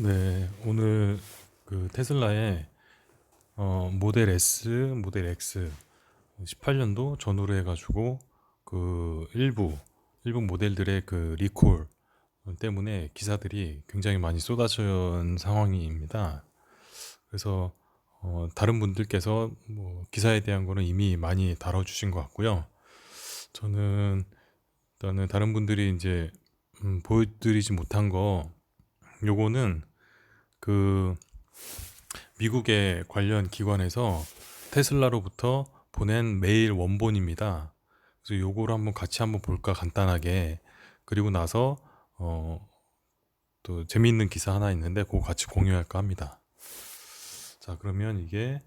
네, 오늘 그 테슬라의 모델 S, 모델 X 18년도 전후로 해가지고 그 일부 모델들의 그 리콜 때문에 기사들이 굉장히 많이 쏟아진 상황입니다. 그래서 다른 분들께서 뭐 기사에 대한 거는 이미 많이 다뤄주신 것 같고요. 저는 일단은 다른 분들이 이제 보여드리지 못한 거 요거는 그 미국의 관련 기관에서 테슬라로부터 보낸 메일 원본입니다. 그래서 요거를 한번 같이 한번 볼까 간단하게. 그리고 나서 또 재미있는 기사 하나 있는데 그거 같이 공유할까 합니다. 자, 그러면 이게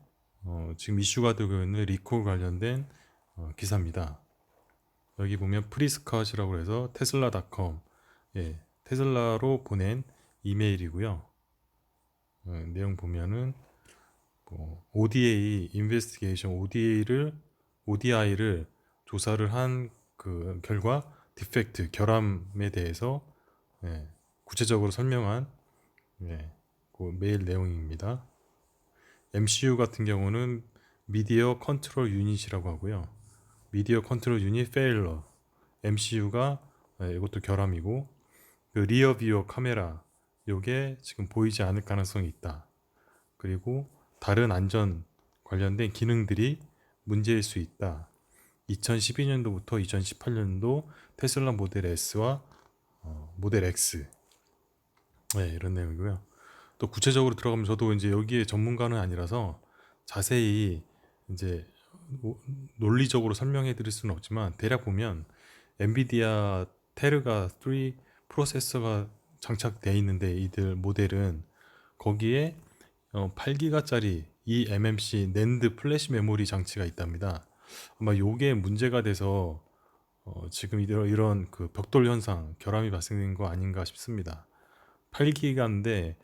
지금 이슈가 되고 있는 리콜 관련된 기사입니다. 여기 보면 프리스컷이라고 해서 테슬라닷컴, 예, 테슬라로 보낸 이메일이고요. 내용 보면은 ODA 인베스티게이션 ODI를 조사를 한 그 결과 디펙트 결함에 대해서, 예, 구체적으로 설명한, 예, 그 메일 내용입니다. MCU 같은 경우는 미디어 컨트롤 유닛이라고 하고요. 미디어 컨트롤 유닛 페일러, MCU가 이것도 결함이고, 그 리어 뷰어 카메라 요게 지금 보이지 않을 가능성이 있다. 그리고 다른 안전 관련된 기능들이 문제일 수 있다. 2012년도부터 2018년도 테슬라 모델 S와 모델 X, 네, 이런 내용이고요. 또 구체적으로 들어가면 저도 이제 여기에 전문가는 아니라서 자세히 이제 논리적으로 설명해 드릴 수는 없지만 대략 보면 엔비디아 테르가 3 프로세서가 장착되어 있는데 이들 모델은 거기에 8기가짜리 eMMC 낸드 플래시 메모리 장치가 있답니다. 아마 요게 문제가 돼서 지금 이런 그 벽돌 현상, 결함이 발생된 거 아닌가 싶습니다. 8기가인데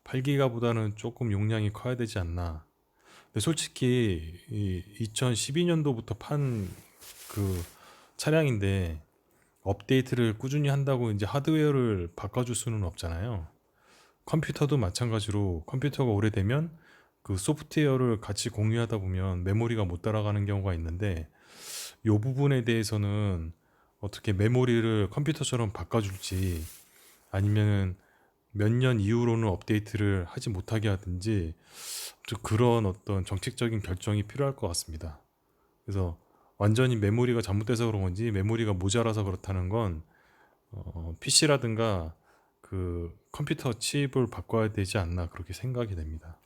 8기가보다는 조금 용량이 커야 되지 않나. 근데 솔직히 2012년도부터 판 그 차량인데 업데이트를 꾸준히 한다고 이제 하드웨어를 바꿔줄 수는 없잖아요. 컴퓨터도 마찬가지로 컴퓨터가 오래되면 그 소프트웨어를 같이 공유하다 보면 메모리가 못 따라가는 경우가 있는데 이 부분에 대해서는 어떻게 메모리를 컴퓨터처럼 바꿔줄지 아니면은 몇 년 이후로는 업데이트를 하지 못하게 하든지 좀 그런 어떤 정책적인 결정이 필요할 것 같습니다. 그래서 완전히 메모리가 잘못돼서 그런 건지 메모리가 모자라서 그렇다는 건 PC라든가 그 컴퓨터 칩을 바꿔야 되지 않나 그렇게 생각이 됩니다.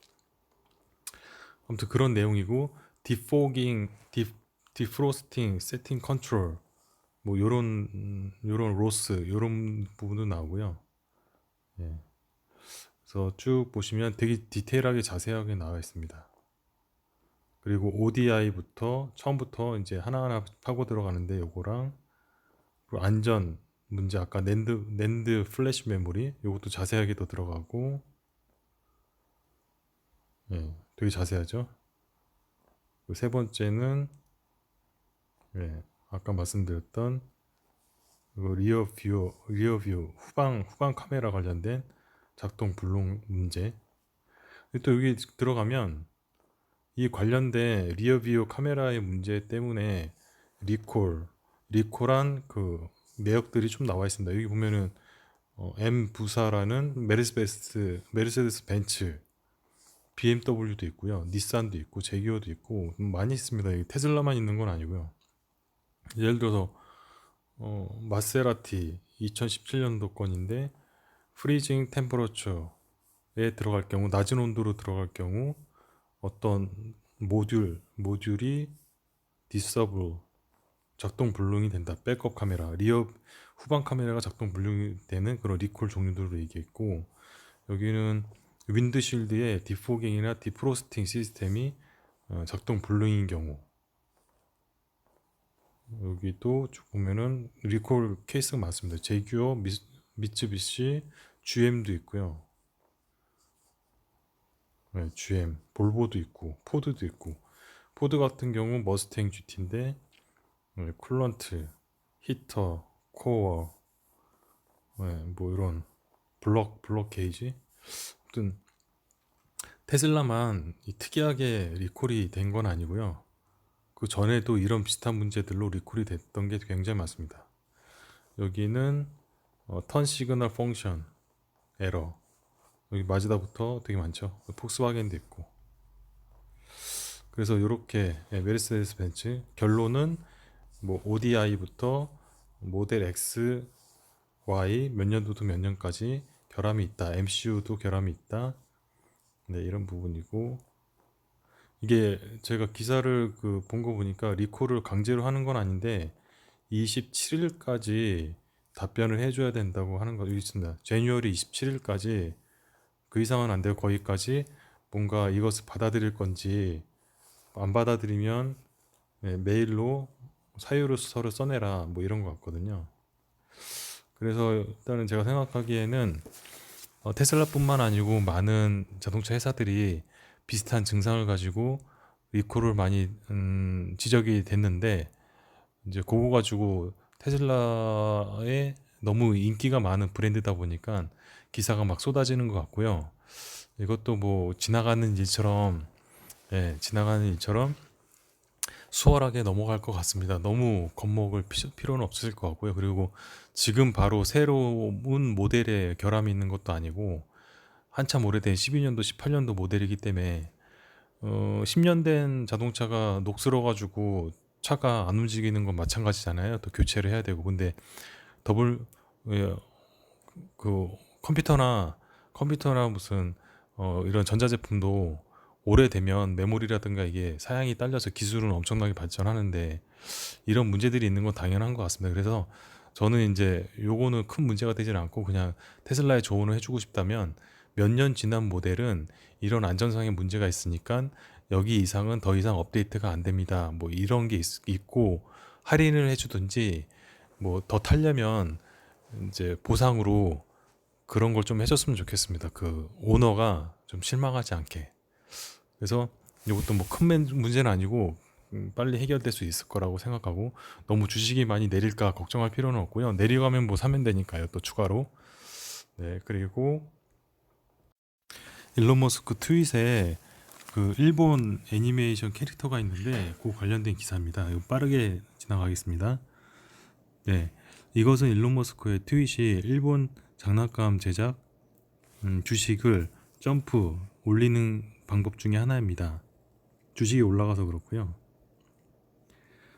아무튼 그런 내용이고 디포깅, 디프로스팅, 세팅 컨트롤 뭐 요런 로스 요런 부분도 나오고요. 예. 그래서 쭉 보시면 되게 디테일하게 자세하게 나와 있습니다. 그리고 ODI부터 처음부터 이제 하나하나 파고 들어가는데 요거랑 그리고 안전 문제 아까 낸드 플래시 메모리 요것도 자세하게 더 들어가고, 예, 되게 자세하죠. 그리고 세 번째는, 예, 아까 말씀드렸던 리어 뷰 후방 카메라 관련된 작동 불능 문제. 또 여기 들어가면 이 관련된 리어뷰 카메라의 문제 때문에 리콜, 리콜한 그 내역들이 좀 나와 있습니다. 여기 보면은 M 부사라는 메르세데스 벤츠, BMW도 있고요, 닛산도 있고, 제기어도 있고 많이 있습니다. 여기 테슬라만 있는 건 아니고요. 예를 들어서 마세라티 2017년도 건인데 프리징 템퍼러처에 들어갈 경우 낮은 온도로 들어갈 경우 어떤 모듈이 디서블 작동 불능이 된다. 백업 카메라, 리어 후방 카메라가 작동 불능이 되는 그런 리콜 종류들로 얘기했고, 여기는 윈드실드의 디포깅이나 디프로스팅 시스템이 작동 불능인 경우, 여기도 쭉 보면은 리콜 케이스가 많습니다. 제규어, 미츠비시, GM도 있고요. 네, GM, 볼보도 있고, 포드도 있고, 포드 같은 경우 머스탱 GT인데 쿨런트, 히터, 코어, 뭐 이런 블럭 게이지, 아무튼 테슬라만 특이하게 리콜이 된 건 아니고요. 그 전에도 이런 비슷한 문제들로 리콜이 됐던 게 굉장히 많습니다. 여기는 턴 시그널 펑션 에러, 여기 마즈다부터 되게 많죠. 폭스바겐도 있고. 그래서 이렇게 메르세데스 벤츠 결론은 뭐 ODI부터 모델 X, Y 몇 년도부터 몇 년까지 결함이 있다. MCU도 결함이 있다. 네, 이런 부분이고, 이게 제가 기사를 본 거 보니까 리콜을 강제로 하는 건 아닌데 27일까지 답변을 해줘야 된다고 하는 거 여기 있습니다. 제뉴얼이 27일까지, 그 이상은 안 되고 거기까지 뭔가 이것을 받아들일 건지, 안 받아들이면 메일로 사유로 서로 써내라 뭐 이런 것 같거든요. 그래서 일단은 제가 생각하기에는 테슬라뿐만 아니고 많은 자동차 회사들이 비슷한 증상을 가지고 리콜을 많이 지적이 됐는데, 이제 그거 가지고 테슬라에 너무 인기가 많은 브랜드다 보니까 기사가 막 쏟아지는 것 같고요. 이것도 뭐 지나가는 일처럼, 지나가는 일처럼 수월하게 넘어갈 것 같습니다. 너무 겁먹을 필요는 없을 것 같고요. 그리고 지금 바로 새로운 모델에 결함이 있는 것도 아니고 한참 오래된 12년도, 18년도 모델이기 때문에 10년 된 자동차가 녹슬어가지고 차가 안 움직이는 건 마찬가지잖아요. 또 교체를 해야 되고. 근데 더블 예, 그 컴퓨터나 무슨 이런 전자제품도 오래되면 메모리라든가 이게 사양이 딸려서 기술은 엄청나게 발전하는데 이런 문제들이 있는 건 당연한 것 같습니다. 그래서 저는 이제 요거는 큰 문제가 되지는 않고, 그냥 테슬라에 조언을 해주고 싶다면 몇 년 지난 모델은 이런 안전상의 문제가 있으니까 여기 이상은 더 이상 업데이트가 안 됩니다. 뭐 이런 게 있고 할인을 해주든지, 뭐 더 타려면 이제 보상으로 그런 걸 좀 해줬으면 좋겠습니다. 그 오너가 좀 실망하지 않게. 그래서 이것도 뭐 큰 문제는 아니고 빨리 해결될 수 있을 거라고 생각하고, 너무 주식이 많이 내릴까 걱정할 필요는 없고요. 내려가면 뭐 사면 되니까요. 또 추가로. 네, 그리고 일론 머스크 트윗에 그 일본 애니메이션 캐릭터가 있는데 그 관련된 기사입니다. 이거 빠르게 지나가겠습니다. 네, 이것은 일론 머스크의 트윗이 일본 장난감 제작 주식을 점프 올리는 방법 중에 하나입니다. 주식이 올라가서 그렇고요.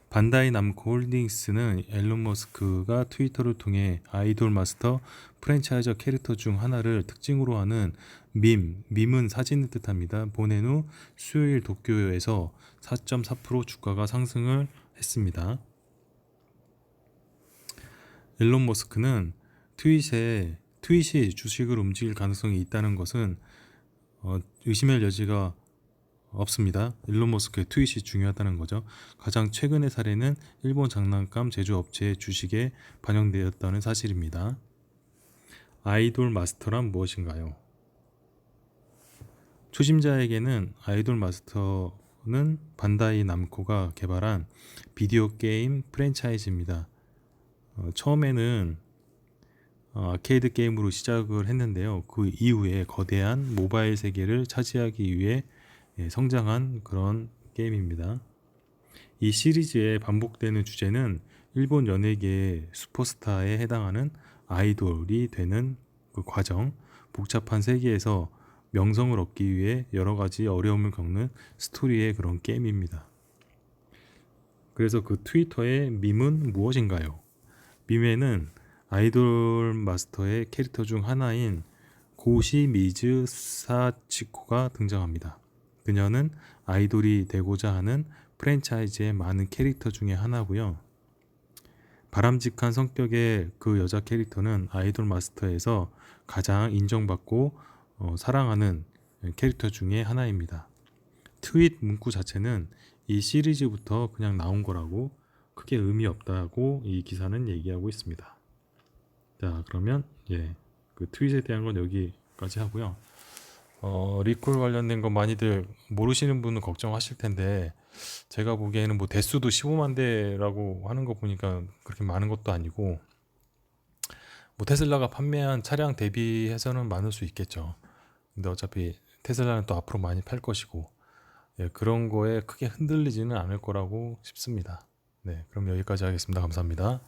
반다이 남코 홀딩스는 앨런 머스크가 트위터를 통해 아이돌 마스터 프랜차이저 캐릭터 중 하나를 특징으로 하는 밈은 사진을 뜻합니다. 보낸 후 수요일 도쿄에서 4.4% 주가가 상승을 했습니다. 앨런 머스크는 트윗이 주식을 움직일 가능성이 있다는 것은 의심할 여지가 없습니다. 일론 머스크의 트윗이 중요하다는 거죠. 가장 최근의 사례는 일본 장난감 제조업체의 주식에 반영되었다는 사실입니다. 아이돌 마스터란 무엇인가요? 초심자에게는 아이돌 마스터는 반다이 남코가 개발한 비디오 게임 프랜차이즈입니다. 처음에는 아케이드 게임으로 시작을 했는데요. 그 이후에 거대한 모바일 세계를 차지하기 위해 성장한 그런 게임입니다. 이 시리즈의 반복되는 주제는 일본 연예계의 슈퍼스타에 해당하는 아이돌이 되는 그 과정, 복잡한 세계에서 명성을 얻기 위해 여러 가지 어려움을 겪는 스토리의 그런 게임입니다. 그래서 그 트위터의 밈은 무엇인가요? 밈에는 아이돌 마스터의 캐릭터 중 하나인 고시미즈 사치코가 등장합니다. 그녀는 아이돌이 되고자 하는 프랜차이즈의 많은 캐릭터 중에 하나고요. 바람직한 성격의 그 여자 캐릭터는 아이돌 마스터에서 가장 인정받고 사랑하는 캐릭터 중에 하나입니다. 트윗 문구 자체는 이 시리즈부터 그냥 나온 거라고 크게 의미 없다고 이 기사는 얘기하고 있습니다. 자, 그러면 그 트윗에 대한 건 여기까지 하고요. 리콜 관련된 거 많이들 모르시는 분은 걱정하실 텐데, 제가 보기에는 뭐 대수도 15만 대라고 하는 거 보니까 그렇게 많은 것도 아니고, 뭐 테슬라가 판매한 차량 대비해서는 많을 수 있겠죠. 근데 어차피 테슬라는 또 앞으로 많이 팔 것이고, 예, 그런 거에 크게 흔들리지는 않을 거라고 싶습니다. 네, 그럼 여기까지 하겠습니다. 감사합니다.